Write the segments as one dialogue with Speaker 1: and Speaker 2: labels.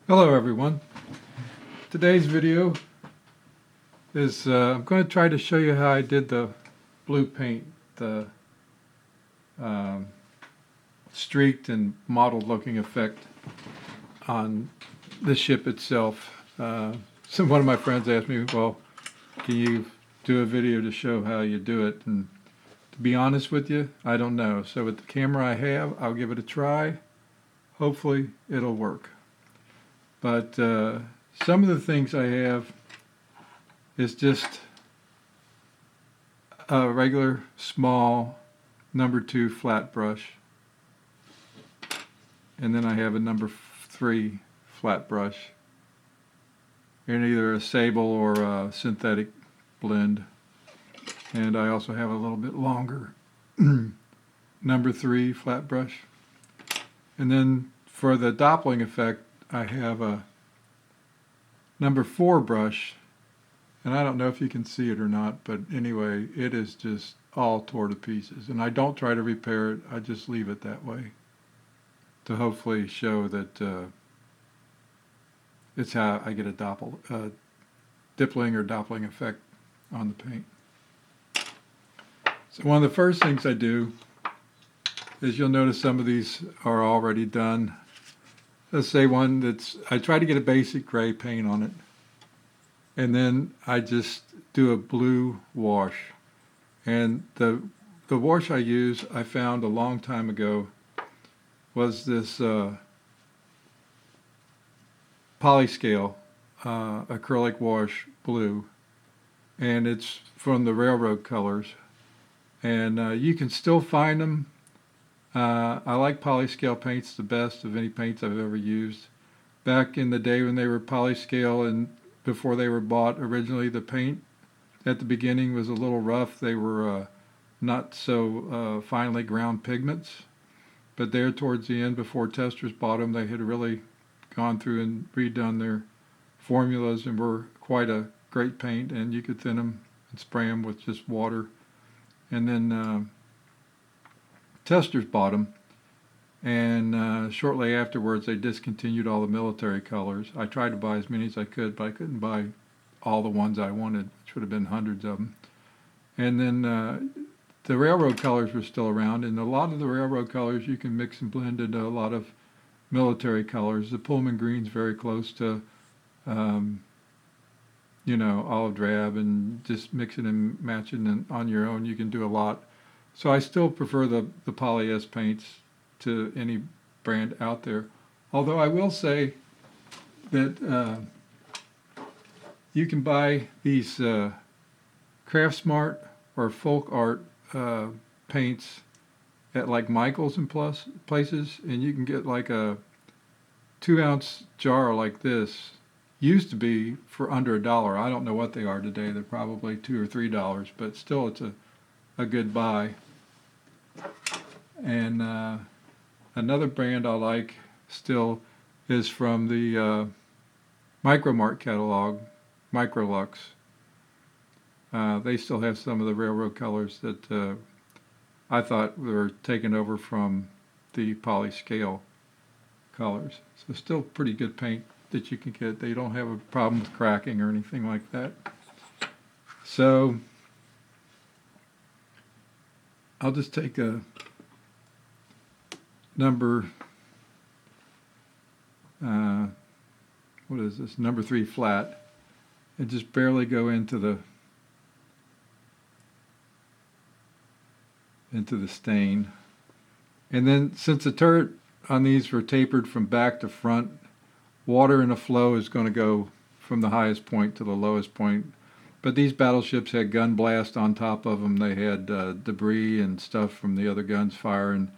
Speaker 1: Hello everyone. Today's video is I'm going to try to show you how I did the blue paint, the um, streaked and mottled looking effect on the ship itself. One of my friends asked me, well, can you do a video to show how you do it? And to be honest with you, I don't know. So with the camera I have, I'll give it a try. Hopefully it'll work. But some of the things I have is just a regular small number 2 flat brush, and then I have a number 3 flat brush in either a sable or a synthetic blend, and I also have a little bit longer number 3 flat brush. And then for the doppling effect I have a number 4 brush, and I don't know if you can see it or not, but anyway, it is just all tore to pieces. And I don't try to repair it, I just leave it that way to hopefully show that it's how I get a dippling or doppling effect on the paint. So one of the first things I do is, you'll notice some of these are already done. Let's say one I try to get a basic gray paint on it, and then I just do a blue wash. And the wash I use, I found a long time ago, was this Polyscale acrylic wash blue, and it's from the Railroad Colors, and you can still find them. I like Polyscale paints the best of any paints I've ever used. Back in the day when they were Polyscale and before they were bought originally, the paint at the beginning was a little rough. They were not so finely ground pigments, but there towards the end, before testers bought them, they had really gone through and redone their formulas and were quite a great paint, and you could thin them and spray them with just water. And then testers bought them, and shortly afterwards they discontinued all the military colors. I tried to buy as many as I could, but I couldn't buy all the ones I wanted, which would have been hundreds of them. And then the Railroad Colors were still around, and a lot of the Railroad Colors you can mix and blend into a lot of military colors. The Pullman green's very close to olive drab, and just mixing and matching and on your own you can do a lot. So I still prefer the Poly-S paints to any brand out there. Although I will say that you can buy these Craft Smart or Folk Art paints at like Michael's and places, and you can get like a 2-ounce jar like this. Used to be for under $1. I don't know what they are today. They're probably $2 or $3, but still it's a good buy. And another brand I like still is from the Micromart catalog, Microlux. They still have some of the Railroad Colors that I thought were taken over from the Polyscale colors. So still pretty good paint that you can get. They don't have a problem with cracking or anything like that. So I'll just take a number, what is this, number 3 flat, and just barely go into the stain. And then, since the turret on these were tapered from back to front, water in a flow is going to go from the highest point to the lowest point. But these battleships had gun blast on top of them. They had debris and stuff from the other guns firing,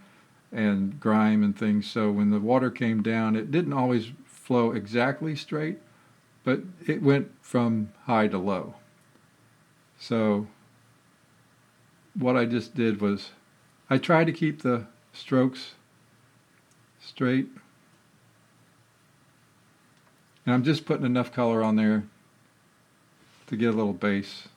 Speaker 1: and grime and things. So when the water came down, it didn't always flow exactly straight, but it went from high to low. So what I just did was, I tried to keep the strokes straight, and I'm just putting enough color on there to get a little base.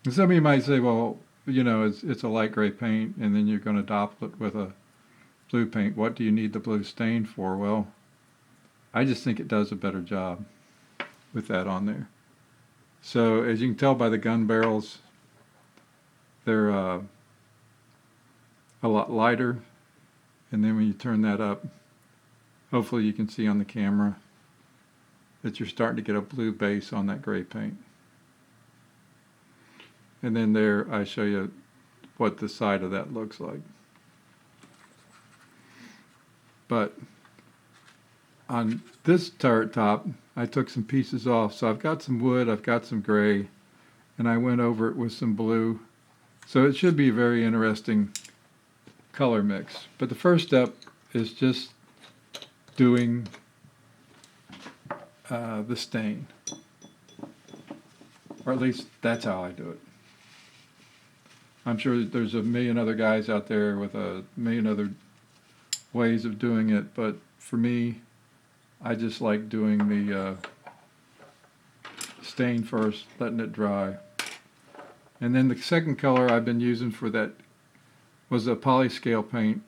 Speaker 1: And some of you might say, well, it's a light gray paint, and then you're going to dop it with a blue paint. What do you need the blue stain for? Well, I just think it does a better job with that on there. So as you can tell by the gun barrels, they're a lot lighter. And then when you turn that up, hopefully you can see on the camera that you're starting to get a blue base on that gray paint. And then there I show you what the side of that looks like. But on this turret top, I took some pieces off. So I've got some wood, I've got some gray, and I went over it with some blue. So it should be a very interesting color mix. But the first step is just doing the stain. Or at least that's how I do it. I'm sure there's a million other guys out there with a million other ways of doing it, but for me, I just like doing the stain first, letting it dry. And then the second color I've been using for that was a polyscale paint.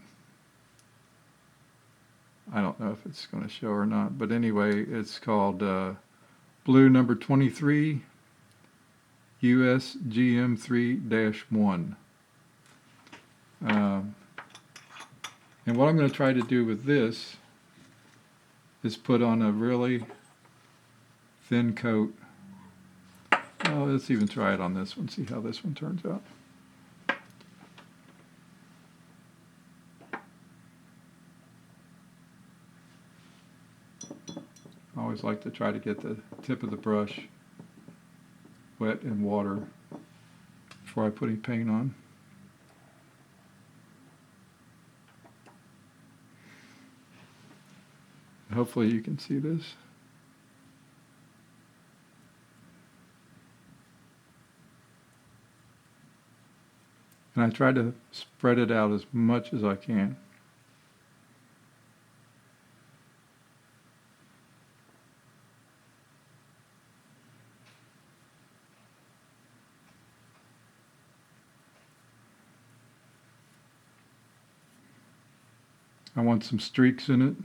Speaker 1: I don't know if it's going to show or not, but anyway, it's called Blue number 23 USGM 3-1. And what I'm going to try to do with this is put on a really thin coat. Oh, let's even try it on this one, see how this one turns out. I always like to try to get the tip of the brush wet in water before I put any paint on. Hopefully you can see this. And I try to spread it out as much as I can. I want some streaks in it.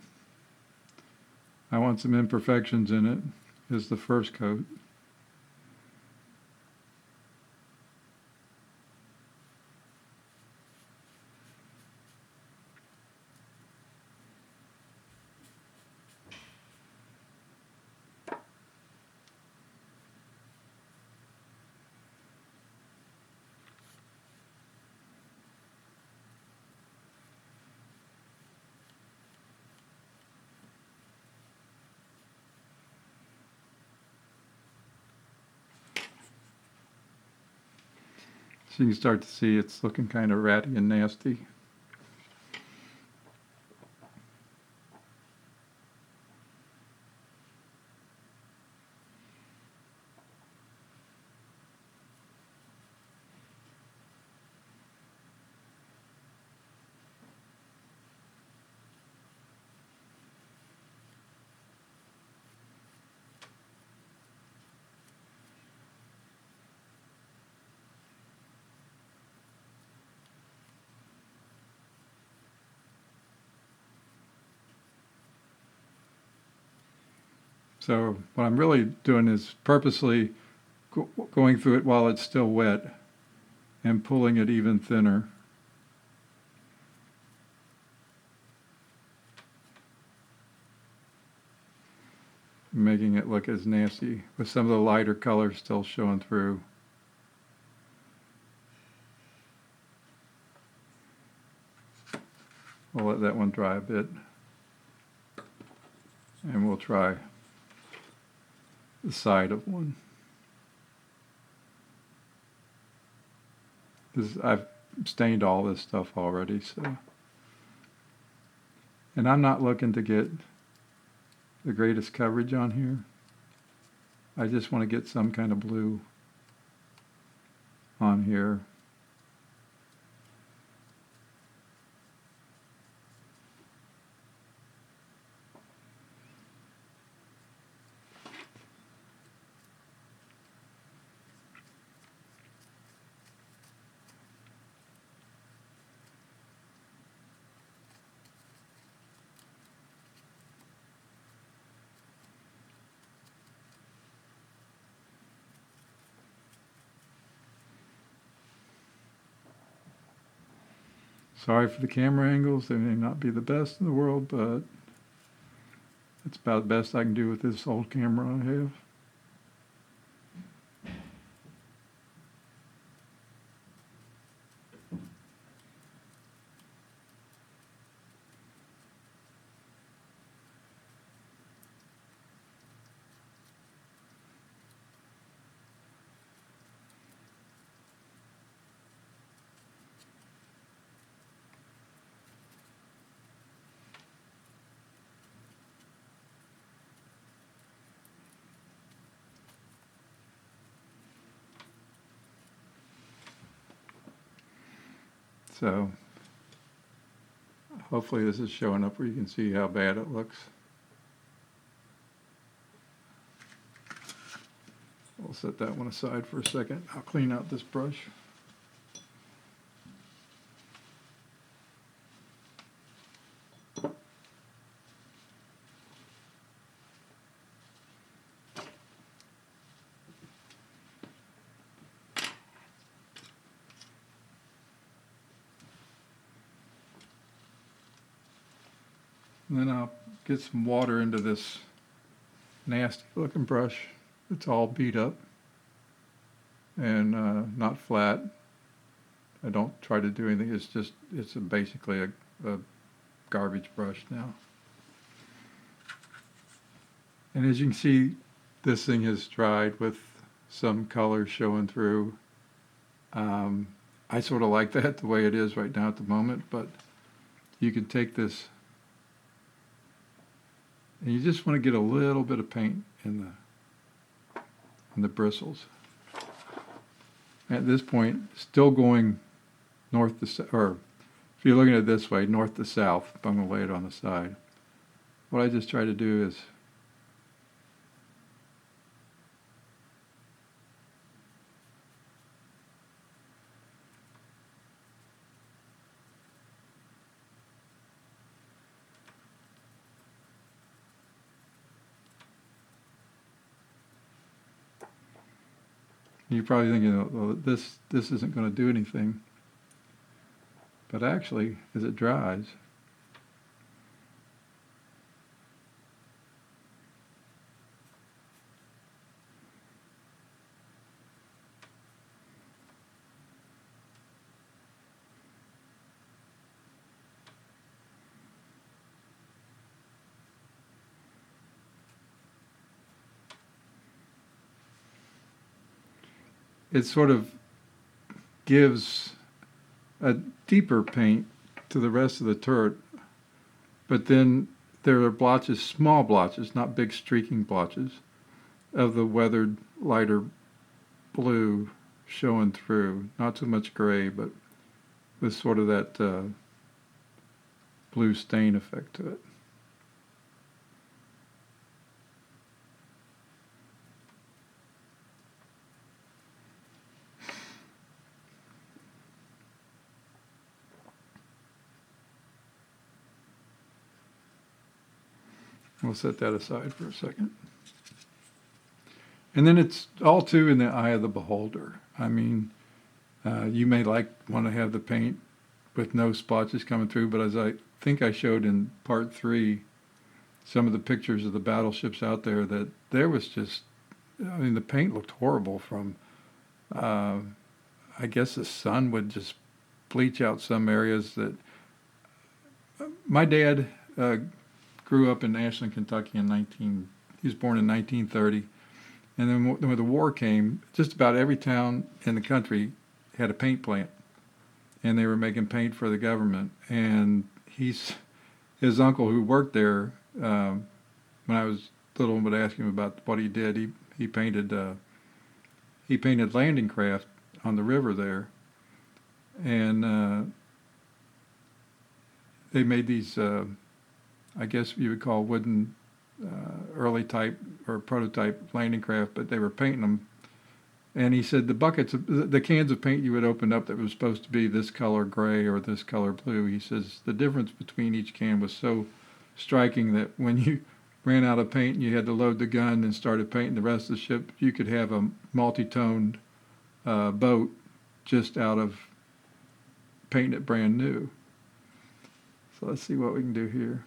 Speaker 1: I want some imperfections in it, is the first coat. So you can start to see it's looking kind of ratty and nasty. So what I'm really doing is purposely going through it while it's still wet and pulling it even thinner. Making it look as nasty with some of the lighter colors still showing through. We'll let that one dry a bit. And we'll try the side of one. I've stained all this stuff already, so. And I'm not looking to get the greatest coverage on here. I just want to get some kind of blue on here. Sorry for the camera angles. They may not be the best in the world, but it's about the best I can do with this old camera I have. So hopefully this is showing up where you can see how bad it looks. We'll set that one aside for a second. I'll clean out this brush. And then I'll get some water into this nasty looking brush. It's all beat up and not flat. I don't try to do anything. It's basically a garbage brush now. And as you can see, this thing has dried with some color showing through. I sort of like that the way it is right now at the moment, but you can take this and you just want to get a little bit of paint in the bristles. At this point, still going north to south, or if you're looking at it this way, north to south, I'm going to lay it on the side. What I just try to do is you're probably thinking, well, this isn't going to do anything. But actually, as it dries, it sort of gives a deeper paint to the rest of the turret, but then there are blotches, small blotches, not big streaking blotches, of the weathered lighter blue showing through. Not so much gray, but with sort of that blue stain effect to it. We'll set that aside for a second. And then it's all too in the eye of the beholder. I mean, you may want to have the paint with no splotches coming through, but as I think I showed in part 3, some of the pictures of the battleships out there, that there was just, I mean, the paint looked horrible from, I guess the sun would just bleach out some areas that, my dad grew up in Ashland, Kentucky he was born in 1930. And then when the war came, just about every town in the country had a paint plant. And they were making paint for the government. And his uncle who worked there, when I was little and would ask him about what he did, he painted landing craft on the river there. And they made these, I guess you would call wooden early type or prototype landing craft, but they were painting them. And he said the cans of paint you would open up that was supposed to be this color gray or this color blue, he says the difference between each can was so striking that when you ran out of paint and you had to load the gun and started painting the rest of the ship, you could have a multi-toned boat just out of painting it brand new. So let's see what we can do here.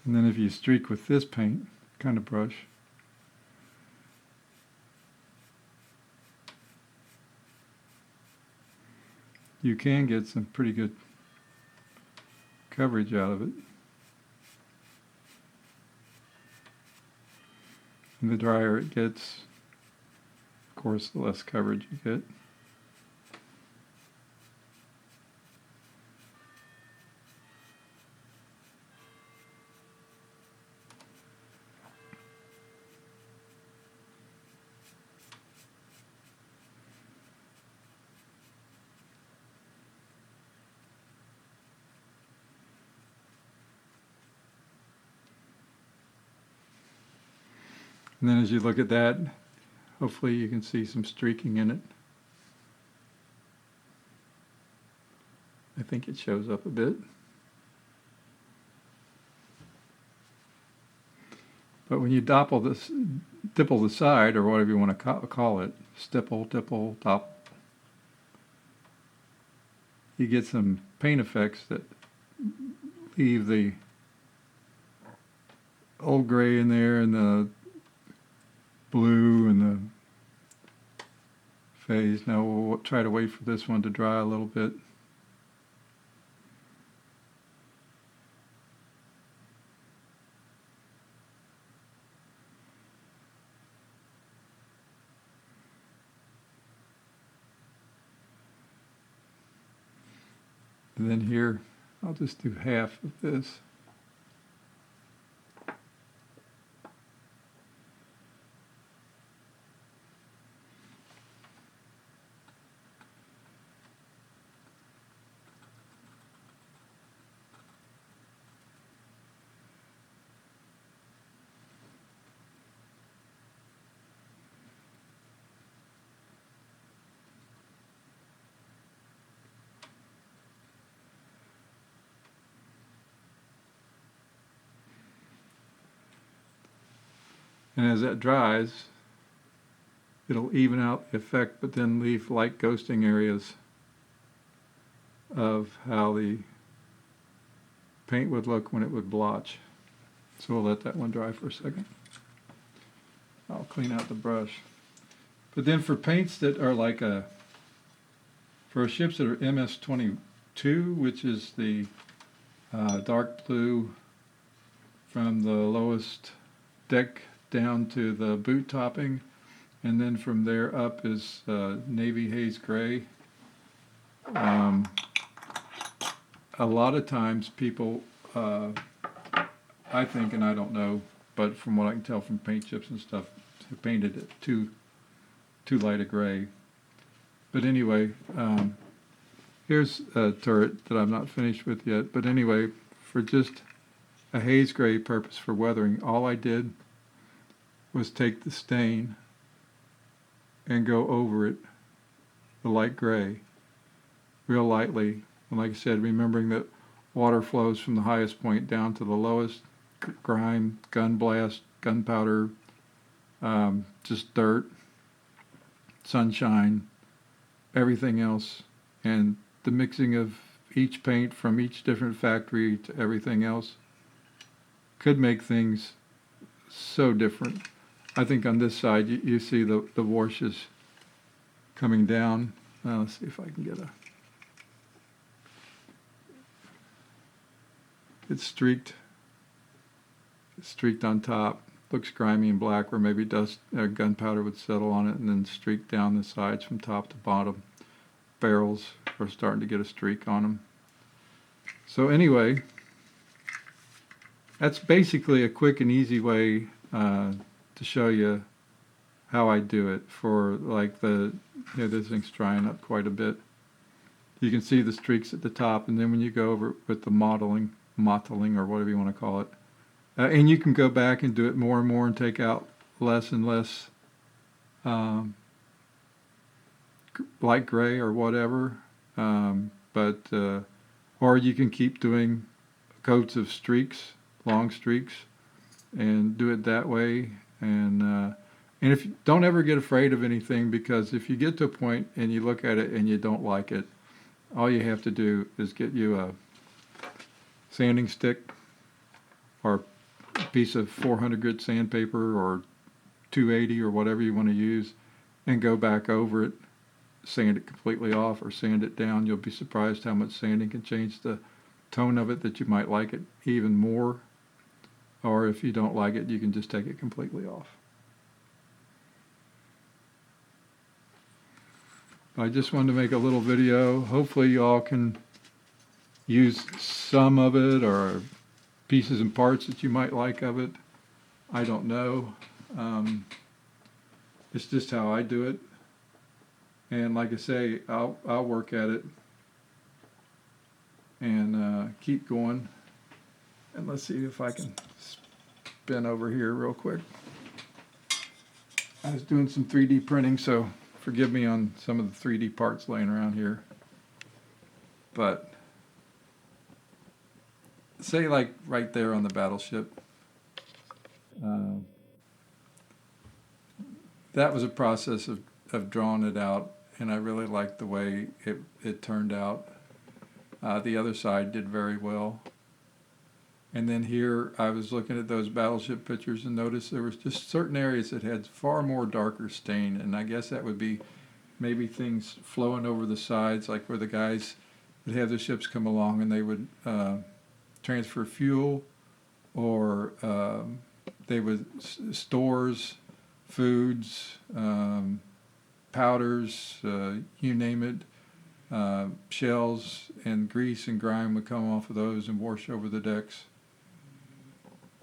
Speaker 1: And then if you streak with this paint kind of brush, you can get some pretty good coverage out of it. And the drier it gets, of course, the less coverage you get. And then as you look at that, hopefully you can see some streaking in it. I think it shows up a bit. But when you dipple the side, or whatever you want to call it, stipple, dipple, top, you get some paint effects that leave the old gray in there and the blue and the phase. Now we'll try to wait for this one to dry a little bit. And then here, I'll just do half of this. And as that dries, it'll even out the effect, but then leave light ghosting areas of how the paint would look when it would blotch. So we'll let that one dry for a second. I'll clean out the brush. But then for paints that are like for ships that are MS-22, which is the dark blue from the lowest deck down to the boot topping, and then from there up is navy haze gray. A lot of times people, I think, and I don't know, but from what I can tell from paint chips and stuff, have painted it too light a gray. But anyway, here's a turret that I'm not finished with yet. But anyway, for just a haze gray purpose for weathering, all I did was take the stain and go over it, the light gray, real lightly. And like I said, remembering that water flows from the highest point down to the lowest, grime, gun blast, gunpowder, just dirt, sunshine, everything else. And the mixing of each paint from each different factory to everything else could make things so different. I think on this side you see the washes coming down. Let's see if I can get It's streaked on top. Looks grimy and black where maybe dust gunpowder would settle on it, and then streaked down the sides from top to bottom. Barrels are starting to get a streak on them. So anyway, that's basically a quick and easy way to show you how I do it for like this thing's drying up quite a bit. You can see the streaks at the top, and then when you go over with the mottling or whatever you want to call it, and you can go back and do it more and more and take out less and less light gray or whatever, or you can keep doing coats of streaks, long streaks, and do it that way. And if you don't ever get afraid of anything, because if you get to a point and you look at it and you don't like it, all you have to do is get you a sanding stick or a piece of 400 grit sandpaper or 280 or whatever you want to use, and go back over it, sand it completely off or sand it down. You'll be surprised how much sanding can change the tone of it, that you might like it even more. Or if you don't like it, you can just take it completely off. I just wanted to make a little video. Hopefully you all can use some of it or pieces and parts that you might like of it. I don't know. It's just how I do it. And like I say, I'll work at it and keep going. And let's see if I can spin over here real quick. I was doing some 3D printing, so forgive me on some of the 3D parts laying around here. But say like right there on the Battleship, that was a process of drawing it out, and I really liked the way it turned out. The other side did very well. And then here I was looking at those Battleship pictures and noticed there was just certain areas that had far more darker stain, and I guess that would be maybe things flowing over the sides, like where the guys would have the ships come along and they would transfer fuel, or they would stores, foods, powders, you name it, shells and grease and grime would come off of those and wash over the decks.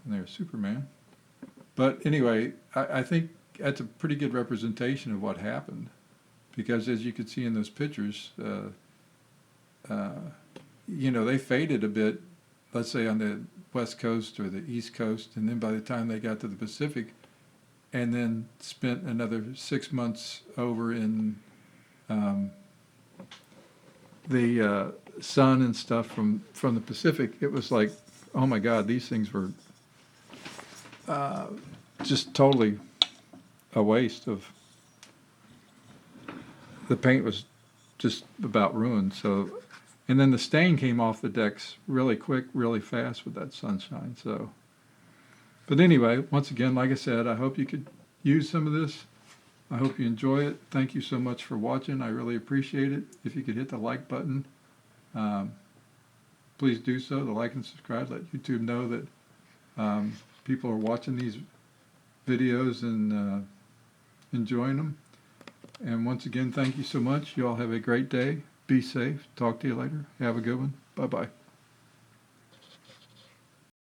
Speaker 1: And there's Superman. But anyway, I think that's a pretty good representation of what happened, because as you could see in those pictures, they faded a bit, let's say on the West Coast or the East Coast, and then by the time they got to the Pacific, and then spent another 6 months over in the sun and stuff from the Pacific, it was like, oh my God, these things were just totally a waste of. The paint was just about ruined. So, and then the stain came off the decks really quick, really fast with that sunshine. So, but anyway, once again, like I said, I hope you could use some of this. I hope you enjoy it. Thank you so much for watching. I really appreciate it. If you could hit the like button, please do so. The like and subscribe. Let YouTube know that people are watching these videos and enjoying them. And once again, thank you so much. You all have a great day. Be safe. Talk to you later. Have a good one. Bye-bye.